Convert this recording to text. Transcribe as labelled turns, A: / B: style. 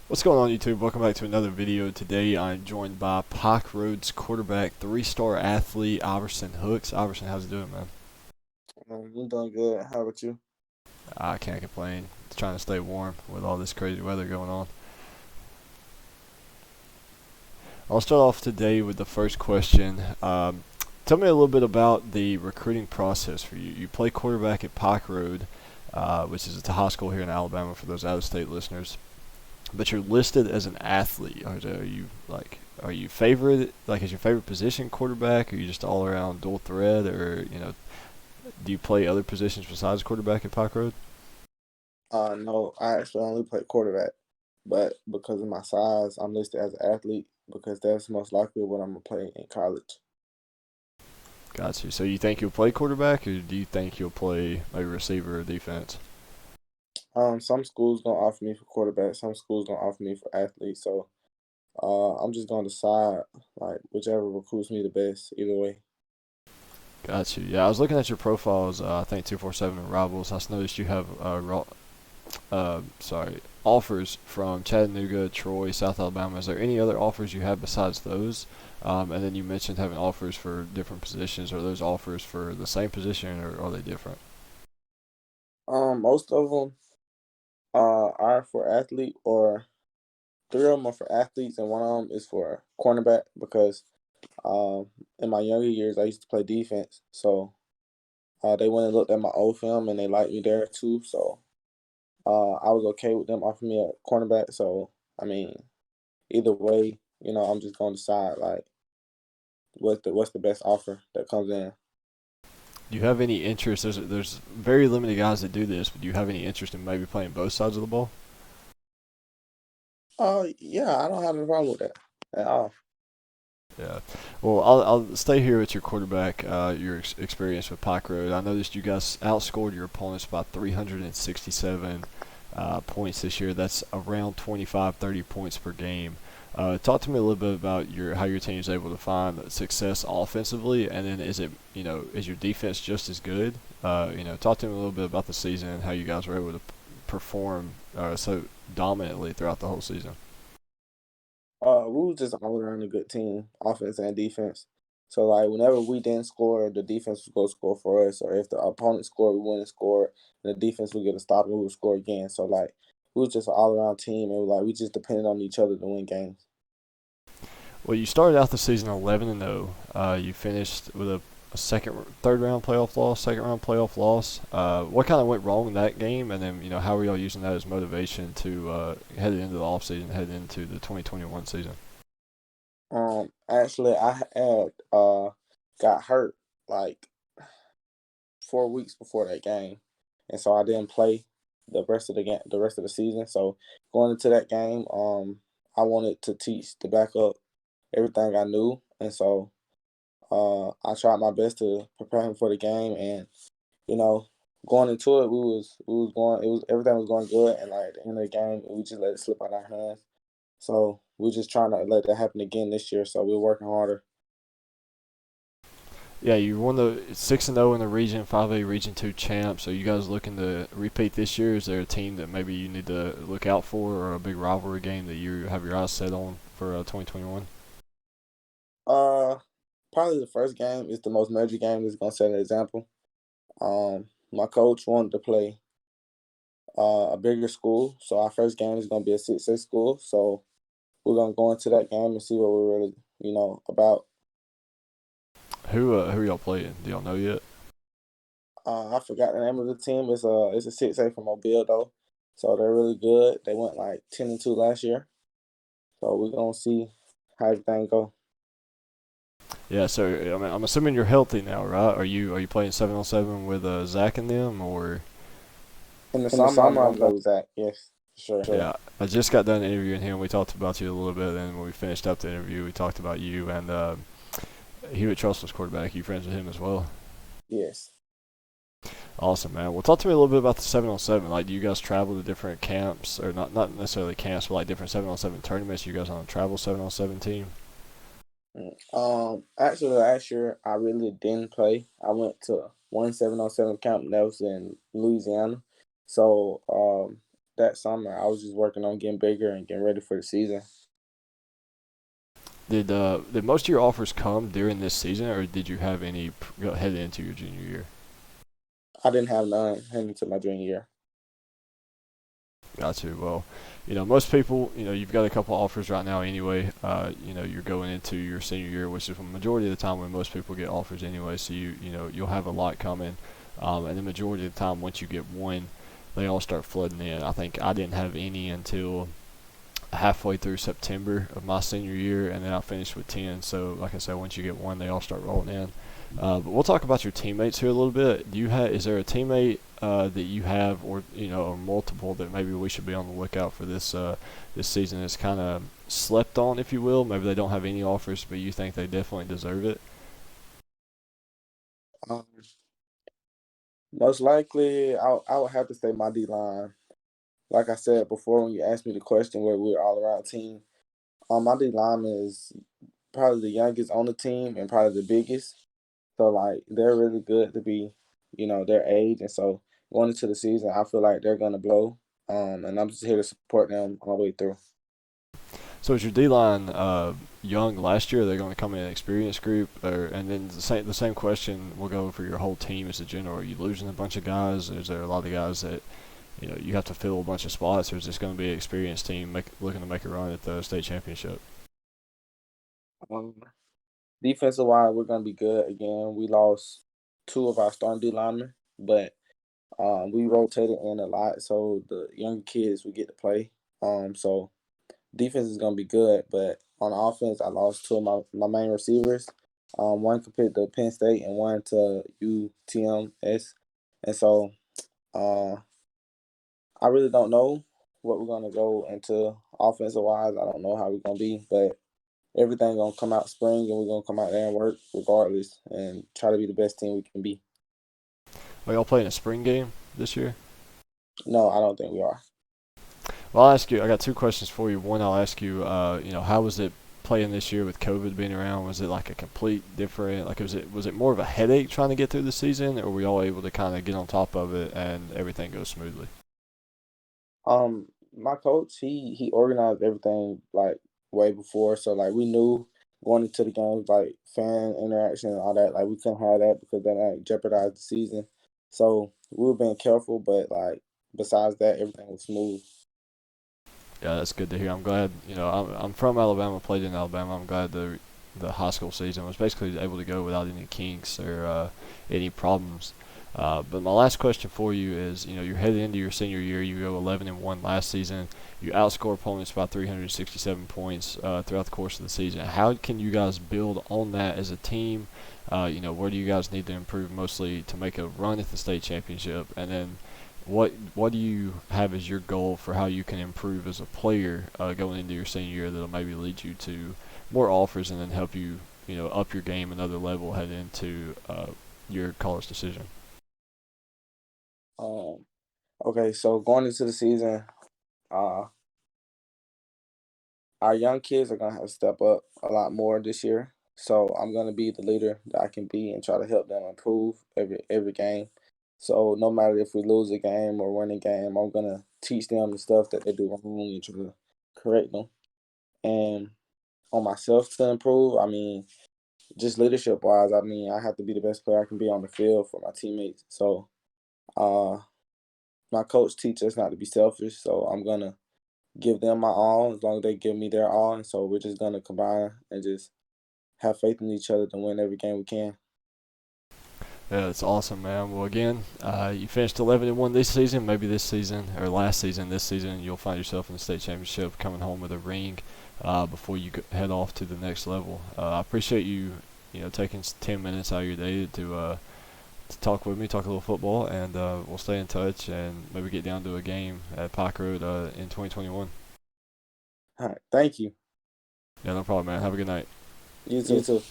A: What's going on, YouTube? Welcome back to another video. Today I'm joined by Pike Road's quarterback, three-star athlete, Iverson Hooks. Iverson, how's it doing, man?
B: I'm doing good. How about you?
A: I can't complain. Just trying to stay warm with all this crazy weather going on. I'll start off today with the first question. Tell me a little bit about the recruiting process for you. You play quarterback at Pike Road, which is a high school here in Alabama for those out-of-state listeners. But you're listed as an athlete. Are you favorite, like, is your favorite position quarterback? Or are you just all around dual threat, or do you play other positions besides quarterback at Pike Road?
B: No, I actually only play quarterback, but because of my size, I'm listed as an athlete because that's most likely what I'm gonna play in college.
A: Got you. So you think you'll play quarterback, or do you think you'll play maybe receiver or defense?
B: Some schools gonna offer me for quarterback, some schools gonna offer me for athlete. So, I'm just gonna decide like whichever recruits me the best. Either way.
A: Got you. Yeah, I was looking at your profiles. I think 247 and Rivals. I noticed you have offers from Chattanooga, Troy, South Alabama. Is there any other offers you have besides those? And then you mentioned having offers for different positions. Are those offers for the same position, or are they different?
B: Most of them are for athlete, or three of them are for athletes, and one of them is for cornerback because in my younger years I used to play defense, so they went and looked at my old film and they liked me there too. So I was okay with them offering me a cornerback. So I mean, either way, I'm just gonna decide like what's the best offer that comes in.
A: Do you have any interest? There's very limited guys that do this, but do you have any interest in maybe playing both sides of the ball?
B: Oh yeah, I don't have a problem with that at all.
A: Yeah. Well, I'll stay here with your quarterback, your experience with Pike Road. I noticed you guys outscored your opponents by 367 points this year. That's around 25, 30 points per game. Talk to me a little bit about how your team is able to find success offensively, and then is your defense just as good? Talk to me a little bit about the season and how you guys were able to perform so dominantly throughout the whole season.
B: We was just all around a good team, offense and defense. So like whenever we didn't score, the defense would go score for us, or if the opponent scored, we wouldn't score, and the defense would get a stop and we would score again. So like we was just an all around team, and like we just depended on each other to win games.
A: Well, you started out the season 11-0. You finished with a third round playoff loss, second round playoff loss. What kind of went wrong in that game, and then how are y'all using that as motivation to head into the off season, head into the 2021 season?
B: Actually, I had got hurt like 4 weeks before that game, and so I didn't play the rest of the season. So going into that game, I wanted to teach the backup everything I knew, and so I tried my best to prepare him for the game. And you know, going into it, we was going, it was everything was going good, and like at the end of the game, we just let it slip out our hands. So we're just trying to let that happen again this year. So we're working harder.
A: Yeah, you won the 6-0 in the region, 5A Region 2 champs. Are you guys looking to repeat this year? Is there a team that maybe you need to look out for, or a big rivalry game that you have your eyes set on for 2021?
B: Uh, Probably the first game is the most major game that's gonna set an example. My coach wanted to play a bigger school, so our first game is gonna be a 6A school. So we're gonna go into that game and see what we're really, about.
A: Who are y'all playing? Do y'all know yet?
B: I forgot the name of the team. It's a 6A from Mobile though, so they're really good. They went like 10-2 last year, so we're gonna see how everything go.
A: Yeah, so I mean, I'm assuming you're healthy now, right? Are you playing 7-on-7 with Zach and them, or?
B: In the
A: In the
B: summer, I'm
A: summer,
B: gonna
A: I'm
B: play
A: going.
B: with Zach. Yes, for sure.
A: Yeah, I just got done interviewing him. We talked about you a little bit, and when we finished up the interview, we talked about you and Hewitt Trussell's quarterback. You friends with him as well?
B: Yes.
A: Awesome, man. Well, talk to me a little bit about the 7-on-7. Like, do you guys travel to different camps, or not necessarily camps, but like different 7-on-7 tournaments? You guys on a travel 7-on-7 team?
B: Actually, last year I really didn't play. I went to one 7-on-7 camp that was in Louisiana. So that summer. I was just working on getting bigger and getting ready for the season.
A: Did most of your offers come during this season, or did you have any headed into your junior year?
B: I didn't have none heading into my junior year.
A: Got you. Well, most people, you've got a couple offers right now anyway. You're going into your senior year, which is the majority of the time when most people get offers anyway. So you'll have a lot coming, and the majority of the time, once you get one, they all start flooding in. I think I didn't have any until halfway through September of my senior year, and then I finished with 10. So, like I said, once you get one, they all start rolling in. But we'll talk about your teammates here a little bit. Is there a teammate that you have, or or multiple that maybe we should be on the lookout for this season that's kind of slept on, if you will? Maybe they don't have any offers, but you think they definitely deserve it.
B: Um, Most likely, I would have to say my D line. Like I said before, when you asked me the question where we're all around team, my D lineman is probably the youngest on the team and probably the biggest. So like they're really good to be, their age, and so going into the season, I feel like they're gonna blow. And I'm just here to support them all the way through.
A: So is your D line young last year? They're going to come in an experienced group, and then the same question will go for your whole team as a general. Are you losing a bunch of guys? Is there a lot of guys that you have to fill a bunch of spots, or is this going to be an experienced team looking to make a run at the state championship?
B: Um, Defensive wise, we're gonna be good again. We lost two of our starting D linemen, but we rotated in a lot, so the young kids we get to play. So defense is gonna be good, but on offense, I lost two of my main receivers. One compared to Penn State and one to UTMS, and so uh, I really don't know what we're gonna go into offensive wise. I don't know how we're gonna be, but everything gonna come out spring, and we're gonna come out there and work regardless, and try to be the best team we can be.
A: Are y'all playing a spring game this year?
B: No, I don't think we are.
A: Well, I'll ask you. I got two questions for you. One, I'll ask you. How was it playing this year with COVID being around? Was it like a complete different? Like, was it more of a headache trying to get through the season, or were y'all able to kind of get on top of it and everything goes smoothly?
B: My coach, he organized everything like way before, so like we knew going into the games like fan interaction and all that, like we couldn't have that because that like jeopardized the season. So we were being careful, but like besides that, everything was smooth.
A: Yeah, that's good to hear. I'm glad. I'm from Alabama, played in Alabama. I'm glad the high school season was basically able to go without any kinks or any problems. But my last question for you is, you're headed into your senior year. You go 11-1 last season. You outscore opponents by 367 points throughout the course of the season. How can you guys build on that as a team? Where do you guys need to improve mostly to make a run at the state championship? And then what do you have as your goal for how you can improve as a player going into your senior year that'll maybe lead you to more offers and then help you, up your game another level head into your college decision?
B: Um, okay, so going into the season, uh, our young kids are gonna have to step up a lot more this year. So I'm gonna be the leader that I can be and try to help them improve every game. So no matter if we lose a game or win a game, I'm gonna teach them the stuff that they do wrong and try to correct them. And on myself to improve, I mean, just leadership wise, I mean, I have to be the best player I can be on the field for my teammates. So uh my coach teaches us not to be selfish, so I'm gonna give them my all as long as they give me their all. And so we're just gonna combine and just have faith in each other to win every game we can.
A: Yeah, that's awesome, man. Well, again, you finished 11-1 this season. Maybe this season or last season, this season, you'll find yourself in the state championship, coming home with a ring before you head off to the next level. I appreciate you, taking 10 minutes out of your day to talk with me, talk a little football, and we'll stay in touch and maybe get down to a game at Pike Road in 2021.
B: All right, thank you.
A: Yeah, no problem, man. Have a good night.
B: You
A: You
B: too.
A: too.